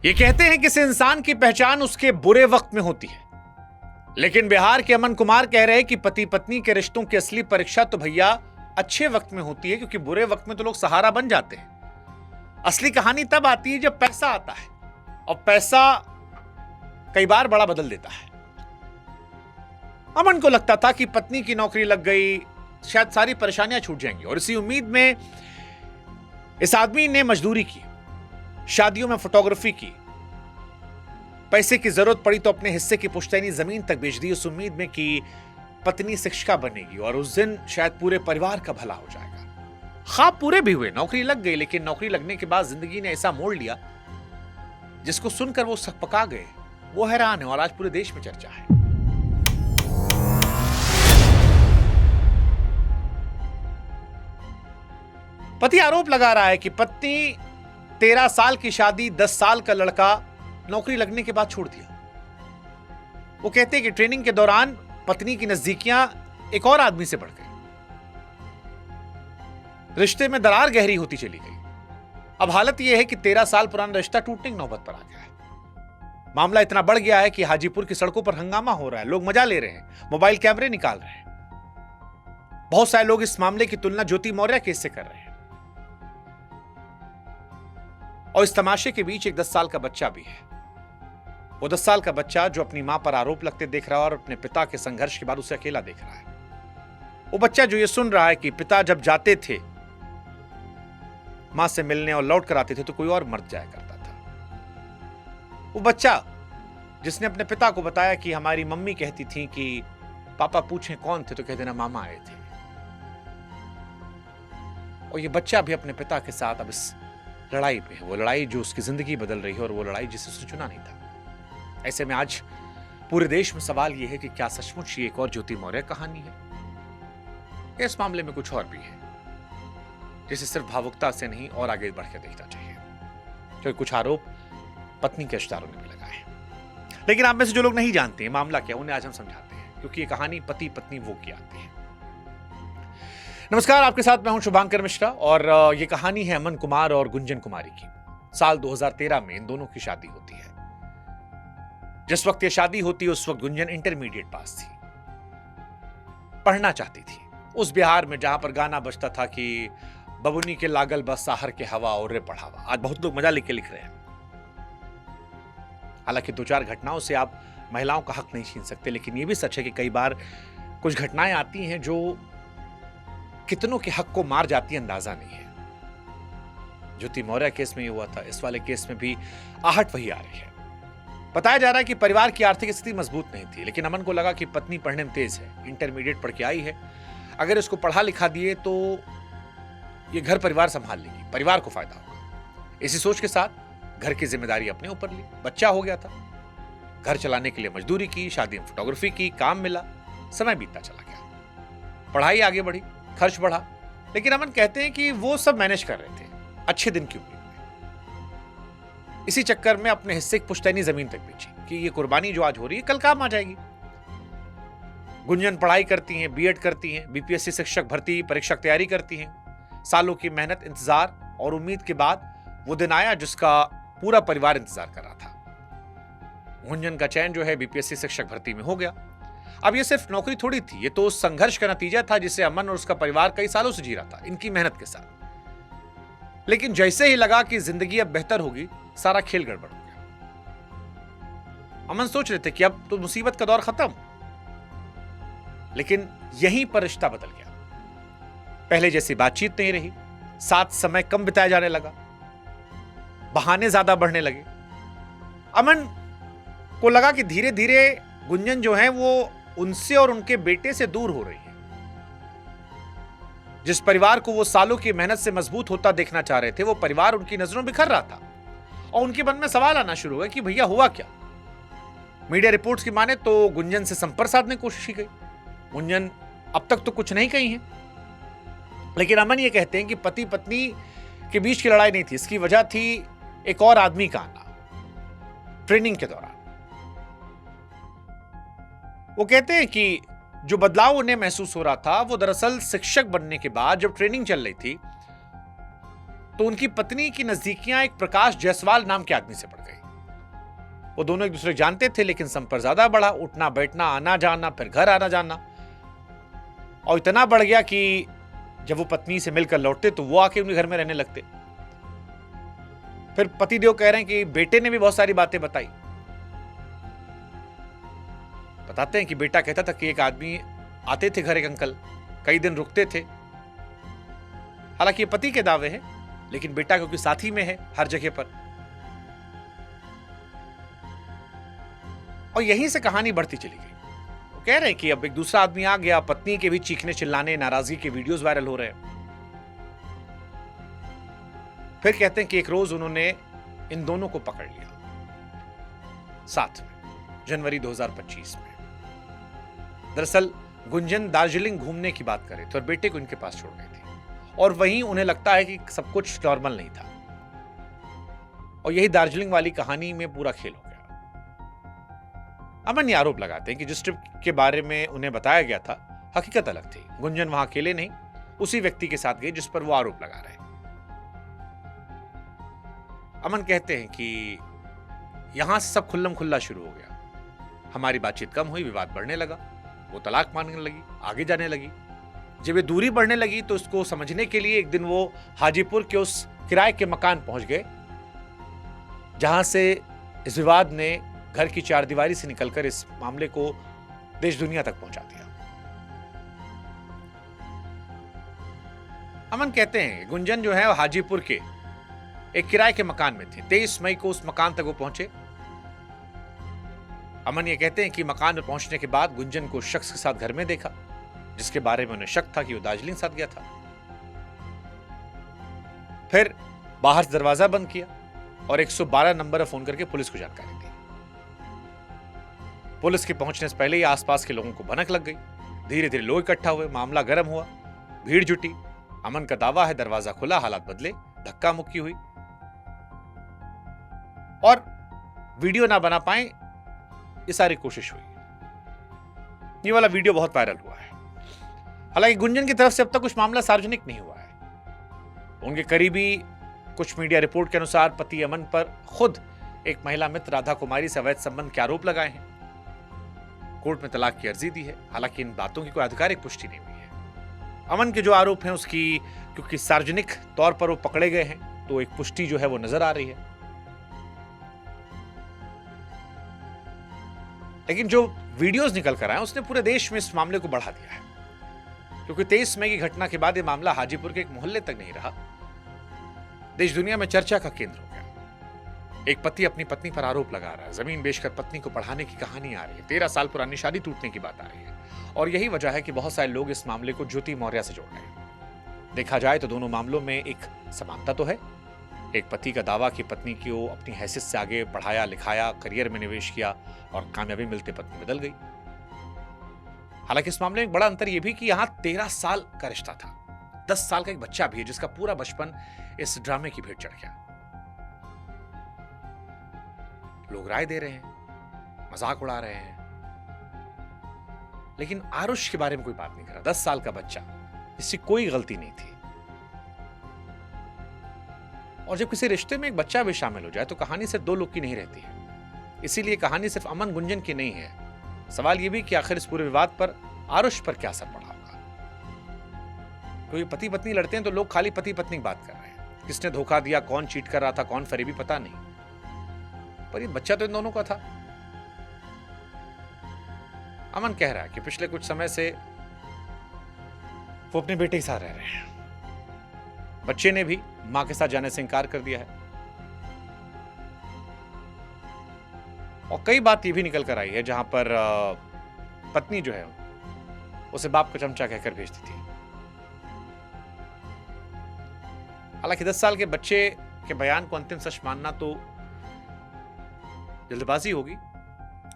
ये कहते हैं किसी इंसान की पहचान उसके बुरे वक्त में होती है, लेकिन बिहार के अमन कुमार कह रहे हैं कि पति पत्नी के रिश्तों की असली परीक्षा तो भैया अच्छे वक्त में होती है, क्योंकि बुरे वक्त में तो लोग सहारा बन जाते हैं। असली कहानी तब आती है जब पैसा आता है, और पैसा कई बार बड़ा बदल देता है। अमन को लगता था कि पत्नी की नौकरी लग गई, शायद सारी परेशानियां छूट जाएंगी, और इसी उम्मीद में इस आदमी ने मजदूरी की, शादियों में फोटोग्राफी की, पैसे की जरूरत पड़ी तो अपने हिस्से की पुश्तैनी जमीन तक बेच दी, उस उम्मीद में कि पत्नी शिक्षिका बनेगी और उस दिन शायद पूरे परिवार का भला हो जाएगा। ख्वाब पूरे भी हुए, नौकरी लग गई, लेकिन नौकरी लगने के बाद जिंदगी ने ऐसा मोड़ लिया जिसको सुनकर वो सकपका गए। वो हैरान है और आज पूरे देश में चर्चा है। पति आरोप लगा रहा है कि पत्नी 13 साल की शादी 10 साल का लड़का नौकरी लगने के बाद छोड़ दिया। वो कहते हैं कि ट्रेनिंग के दौरान पत्नी की नजदीकियां एक और आदमी से बढ़ गई, रिश्ते में दरार गहरी होती चली गई। अब हालत यह है कि 13 साल पुराना रिश्ता टूटने की नौबत पर आ गया है। मामला इतना बढ़ गया है कि हाजीपुर की सड़कों पर हंगामा हो रहा है, लोग मजा ले रहे हैं, मोबाइल कैमरे निकाल रहे हैं। बहुत सारे लोग इस मामले की तुलना ज्योति मौर्य केस से कर रहे हैं, और इस तमाशे के बीच एक 10 साल का बच्चा भी है। वो 10 साल का बच्चा जो अपनी मां पर आरोप लगते देख रहा है और अपने पिता के संघर्ष के बाद उसे अकेला देख रहा है। वो बच्चा जो ये सुन रहा है कि पिता जब जाते थे मां से मिलने और लौट कर आते थे तो कोई और मर जाया करता था। वो बच्चा जिसने अपने पिता को बताया कि हमारी मम्मी कहती थी कि पापा पूछें कौन थे तो कहते ना मामा आए थे। और ये बच्चा भी अपने पिता के साथ अब इस लड़ाई पे है, वो लड़ाई जो उसकी जिंदगी बदल रही है और वो लड़ाई जिसे उसने चुना नहीं था। ऐसे में आज पूरे देश में सवाल यह है कि क्या सचमुच ये एक और ज्योति मौर्य कहानी है? इस मामले में कुछ और भी है जिसे सिर्फ भावुकता से नहीं और आगे बढ़ के देखना चाहिए, क्योंकि कुछ आरोप पत्नी के रिश्तेदारों ने भी लगाए हैं। लेकिन आप में से जो लोग नहीं जानते मामला क्या, उन्हें आज हम समझाते हैं, क्योंकि ये कहानी पति पत्नी वो की आती है। नमस्कार, आपके साथ मैं हूं शुभांकर मिश्रा और ये कहानी है अमन कुमार और गुंजन कुमारी की। साल 2013 में इन दोनों की शादी होती है। जिस वक्त ये शादी होती है उस वक्त गुंजन इंटरमीडिएट पास थी, पढ़ना चाहती थी उस बिहार में जहां पर गाना बजता था कि बबुनी के लागल बस साहर के हवा और रे पढ़ावा। आज बहुत लोग मजा लेके लिख रहे हैं। हालांकि 2-4 घटनाओं से आप महिलाओं का हक नहीं छीन सकते, लेकिन यह भी सच है कि कई बार कुछ घटनाएं आती हैं जो कितनों के हक को मार जाती है, अंदाजा नहीं है। ज्योति मौर्य केस में ये हुआ था, इस वाले केस में भी आहट वही आ रही है। बताया जा रहा है कि परिवार की आर्थिक स्थिति मजबूत नहीं थी, लेकिन अमन को लगा कि पत्नी पढ़ने में तेज है, इंटरमीडिएट पढ़ के आई है, अगर इसको पढ़ा लिखा दिए तो ये घर परिवार संभाल लेगी, परिवार को फायदा होगा। इसी सोच के साथ घर की जिम्मेदारी अपने ऊपर ली। बच्चा हो गया था, घर चलाने के लिए मजदूरी की, शादी में फोटोग्राफी की, काम मिला, समय बीतता चला गया, पढ़ाई आगे बढ़ी, खर्च बढ़ा। लेकिन अमन कहते हैं कि वो सब मैनेज कर रहे थे अच्छे दिन की उम्मीद में। इसी चक्कर में अपने हिस्से की पुश्तैनी जमीन तक बेची कि ये कुर्बानी जो आज हो रही है कल काम आ जाएगी। गुंजन पढ़ाई करती हैं, बीएड करती हैं, बीपीएससी शिक्षक भर्ती परीक्षा की तैयारी करती हैं। सालों की मेहनत, इंतजार और उम्मीद के बाद वो दिन आया जिसका पूरा परिवार इंतजार कर रहा था। गुंजन का चयन जो है बीपीएससी शिक्षक भर्ती में हो गया। अब ये सिर्फ नौकरी थोड़ी थी, ये तो उस संघर्ष का नतीजा था जिसे अमन और उसका परिवार कई सालों से जी रहा था, इनकी मेहनत के साथ। लेकिन जैसे ही लगा कि जिंदगी अब बेहतर होगी, सारा खेल गड़बड़ हो गया। अमन सोच रहे थे कि अब तो मुसीबत का दौर खत्म, लेकिन यहीं पर रिश्ता बदल गया। पहले जैसी बातचीत नहीं रही, साथ समय कम बिताया जाने लगा, बहाने ज्यादा बढ़ने लगे। अमन को लगा कि धीरे धीरे गुंजन जो है वो उनसे और उनके बेटे से दूर हो रही है। जिस परिवार को वो सालों की मेहनत से मजबूत होता देखना चाह रहे थे, वो परिवार उनकी नजरों में बिखर रहा था, और उनके मन में सवाल आना शुरू हुआ कि भैया हुआ क्या। मीडिया रिपोर्ट्स की माने तो गुंजन से संपर्क साधने की कोशिश की गई। गुंजन अब तक तो कुछ नहीं कही है, लेकिन अमन ये कहते हैं कि पति पत्नी के बीच की लड़ाई नहीं थी, इसकी वजह थी एक और आदमी का आना ट्रेनिंग के दौरान। वो कहते हैं कि जो बदलाव उन्हें महसूस हो रहा था वो दरअसल शिक्षक बनने के बाद जब ट्रेनिंग चल रही थी तो उनकी पत्नी की नजदीकियां एक प्रकाश जायसवाल नाम के आदमी से पड़ गई। वो दोनों एक दूसरे जानते थे, लेकिन संपर्क ज्यादा बढ़ा, उठना बैठना, आना जाना, फिर घर आना जाना, और इतना बढ़ गया कि जब वो पत्नी से मिलकर लौटते तो वो आके उनके घर में रहने लगते। फिर पतिदेव कह रहे हैं कि बेटे ने भी बहुत सारी बातें बताई। बताते हैं कि बेटा कहता था कि एक आदमी आते थे घर, एक अंकल कई दिन रुकते थे। हालांकि ये पति के दावे हैं, लेकिन बेटा क्योंकि साथी में है हर जगह पर, और यहीं से कहानी बढ़ती चली गई। वो कह रहे हैं कि अब एक दूसरा आदमी आ गया, पत्नी के भी चीखने चिल्लाने, नाराजगी के वीडियोस वायरल हो रहे हैं। फिर कहते हैं कि एक रोज उन्होंने इन दोनों को पकड़ लिया साथ में, जनवरी 2025 में। दरअसल गुंजन दार्जिलिंग घूमने की बात करे थे और बेटे को इनके पास छोड़ गई थी, और वहीं उन्हें लगता है कि सब कुछ नॉर्मल नहीं था, और यही दार्जिलिंग वाली कहानी में पूरा खेल हो गया। अमन ये आरोप लगाते हैं कि जिस ट्रिप के बारे में उन्हें बताया गया था, हकीकत अलग थी। गुंजन वहां अकेले नहीं, उसी व्यक्ति के साथ गई जिस पर वो आरोप लगा रहे हैं। अमन कहते हैं कि यहां से सब खुल्लम खुल्ला शुरू हो गया। हमारी बातचीत कम हुई, विवाद बढ़ने लगा, वो तलाक मांगने लगी, आगे जाने लगी। जब ये दूरी बढ़ने लगी तो इसको समझने के लिए एक दिन वो हाजीपुर के उस किराए के मकान पहुंच गए, जहां से इस विवाद ने घर की चारदीवारी से निकलकर इस मामले को देश दुनिया तक पहुंचा दिया। अमन कहते हैं गुंजन जो है वो हाजीपुर के एक किराए के मकान में थे। 23 मई को उस मकान तक वो पहुंचे। अमन ये कहते हैं कि मकान में पहुंचने के बाद गुंजन को शख्स के साथ घर में देखा, जिसके बारे में उन्हें शक था कि वो दार्जिलिंग साथ गया था। फिर बाहर से दरवाजा बंद किया और 112 नंबर पर फोन करके पुलिस को जानकारी दी। पुलिस के पहुंचने से पहले ही आसपास के लोगों को भनक लग गई। धीरे धीरे लोग इकट्ठा हुए, मामला गर्म हुआ, भीड़ जुटी। अमन का दावा है दरवाजा खुला, हालात बदले, धक्का मुक्की हुई और वीडियो ना बना पाए, ये सारी कोशिश हुई। ये वाला वीडियो बहुत वायरल हुआ है। हालांकि गुंजन की तरफ से अब तक कुछ मामला सार्वजनिक नहीं हुआ है। उनके करीबी कुछ मीडिया रिपोर्ट के अनुसार पति अमन पर खुद एक महिला मित्र राधा कुमारी से अवैध संबंध के आरोप लगाए हैं। कोर्ट में तलाक की अर्जी दी है। हालांकि इन बातों की कोई आधिकारिक पुष्टि नहीं हुई है। अमन के जो आरोप हैं उसकी क्योंकि सार्वजनिक तौर पर वो पकड़े गए हैं, तो एक पुष्टि जो है वो नजर आ रही है। लेकिन जो वीडियोस निकल कर आए उसने पूरे देश में इस मामले को बढ़ा दिया है, क्योंकि 23 मई की घटना के बाद ये मामला हाजीपुर के एक मोहल्ले तक नहीं रहा, देश दुनिया में चर्चा का केंद्र हो गया। एक पति अपनी पत्नी पर आरोप लगा रहा है, जमीन बेचकर पत्नी को पढ़ाने की कहानी आ रही है, 13 साल पुरानी शादी टूटने की बात आ रही है, और यही वजह है कि बहुत सारे लोग इस मामले को ज्योति मौर्य से जोड़ रहे हैं। देखा जाए तो दोनों मामलों में एक समानता तो है। एक पति का दावा कि पत्नी को अपनी हैसियत से आगे पढ़ाया लिखाया, करियर में निवेश किया और कामयाबी मिलते पत्नी बदल गई। हालांकि इस मामले में एक बड़ा अंतर यह भी कि यहां 13 साल का रिश्ता था, 10 साल का एक बच्चा भी है जिसका पूरा बचपन इस ड्रामे की भेंट चढ़ गया। लोग राय दे रहे हैं, मजाक उड़ा रहे हैं, लेकिन आरुष के बारे में कोई बात नहीं कर रहा। 10 साल का बच्चा, इससे कोई गलती नहीं थी। और जब किसी रिश्ते में एक बच्चा भी शामिल हो जाए तो कहानी सिर्फ दो लोग की नहीं रहती है। इसीलिए कहानी सिर्फ अमन गुंजन की नहीं है। सवाल यह भी कि आखिर इस पूरे विवाद पर आरुष पर क्या असर पड़ा होगा। क्योंकि पति पत्नी लड़ते हैं तो लोग खाली पति पत्नी की बात कर रहे हैं, किसने धोखा दिया, कौन चीट कर रहा था, कौन फरेबी, पता नहीं। पर ये बच्चा तो इन दोनों का था। अमन कह रहा है कि पिछले कुछ समय से वो अपने बेटे के साथ रह रहे हैं। बच्चे ने भी मां के साथ जाने से इनकार कर दिया है। और कई बात ये भी निकल कर आई है जहां पर पत्नी जो है उसे बाप का चमचा कहकर भेजती थी। हालांकि 10 साल के बच्चे के बयान को अंतिम सच मानना तो जल्दबाजी होगी।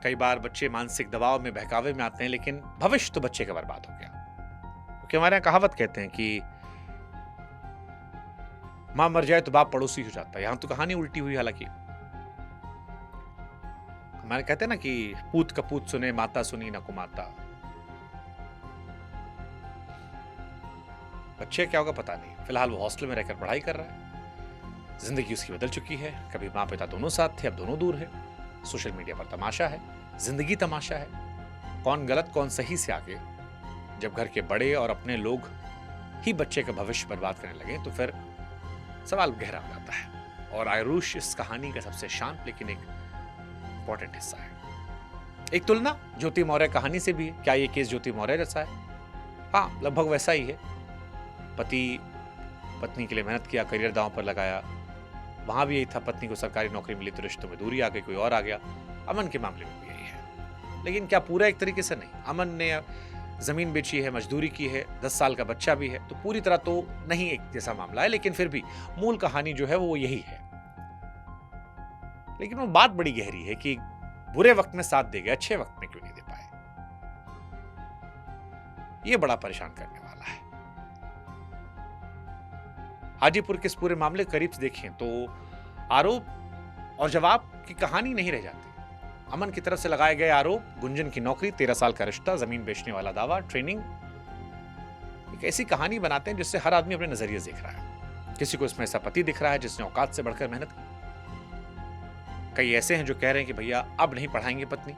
कई बार बच्चे मानसिक दबाव में, बहकावे में आते हैं, लेकिन भविष्य तो बच्चे का बर्बाद हो गया। क्योंकि हमारे यहां कहावत कहते हैं कि मां मर जाए तो बाप पड़ोसी हो जाता है। यहां तो कहानी उल्टी हुई। हालांकि हमारे कहते हैं ना कि पूत का पूत सुने, माता सुनी ना कुमाता। बच्चे क्या होगा पता नहीं। फिलहाल वो हॉस्टल में रहकर पढ़ाई कर रहा है। जिंदगी उसकी बदल चुकी है। कभी मां पिता दोनों साथ थे, अब दोनों दूर है। सोशल मीडिया पर तमाशा है, जिंदगी तमाशा है, कौन गलत कौन सही से आगे जब घर के बड़े और अपने लोग ही बच्चे का भविष्य बर्बाद करने लगे तो फिर सवाल गहरा हो जाता है। और आयुष इस कहानी का सबसे शांत लेकिन एक इंपॉर्टेंट हिस्सा है। एक तुलना ज्योति मौर्य कहानी से भी है। क्या ये केस ज्योति मौर्य जैसा है? हाँ, लगभग वैसा ही है। पति पत्नी के लिए मेहनत किया, करियर दांव पर लगाया, वहां भी यही था, पत्नी को सरकारी नौकरी मिली तो रिश्तों में दूरी आ गई, कोई और आ गया। अमन के मामले में भी यही है, लेकिन क्या पूरा एक तरीके से नहीं। अमन ने जमीन बेची है, मजदूरी की है, 10 साल का बच्चा भी है, तो पूरी तरह तो नहीं एक जैसा मामला है, लेकिन फिर भी मूल कहानी जो है वो यही है। लेकिन वो बात बड़ी गहरी है कि बुरे वक्त में साथ दे गए, अच्छे वक्त में क्यों नहीं दे पाए। ये बड़ा परेशान करने वाला है। हाजीपुर के इस पूरे मामले करीब से देखें तो आरोप और जवाब की कहानी नहीं रह जाती। अमन की तरफ से लगाए गए आरोप, गुंजन की नौकरी, 13 साल का रिश्ता, जमीन बेचने वाला दावा, ट्रेनिंग, एक ऐसी कहानी बनाते हैं जिससे हर आदमी अपने नजरिए से देख रहा है। किसी को इसमें ऐसा पति दिख रहा है जिसने औकात से बढ़कर मेहनत की। कई ऐसे हैं जो कह रहे हैं कि भैया अब नहीं पढ़ाएंगे पत्नी।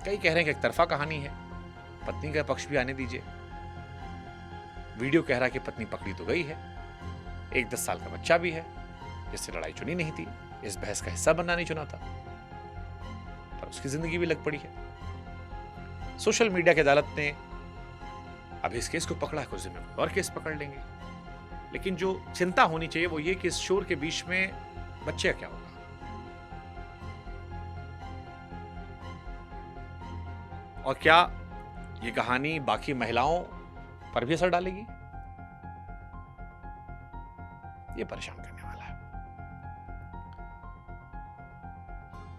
कई कह रहे हैं कि एक तरफा कहानी है, पत्नी का पक्ष भी आने दीजिए। वीडियो कह रहा है कि पत्नी पकड़ी तो गई है, एक 10 साल का बच्चा भी है जिससे लड़ाई चुनी नहीं थी, इस बहस का हिस्सा बनना नहीं चुना था, पर उसकी जिंदगी भी लग पड़ी है। सोशल मीडिया की अदालत ने अभी इस केस को पकड़ा है, कुछ दिन में और केस पकड़ लेंगे। लेकिन जो चिंता होनी चाहिए वो ये कि इस शोर के बीच में बच्चे का क्या होगा। और क्या ये कहानी बाकी महिलाओं पर भी असर डालेगी? ये परेशान करने वाला है।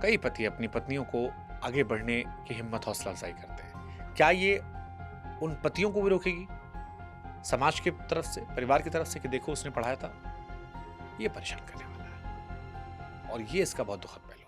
कई पति अपनी पत्नियों को आगे बढ़ने की हिम्मत हौसला अफजाई करते हैं। क्या ये उन पतियों को भी रोकेगी समाज की तरफ से, परिवार की तरफ से कि देखो उसने पढ़ाया था? ये परेशान करने वाला है और ये इसका बहुत दुखद पहलू है।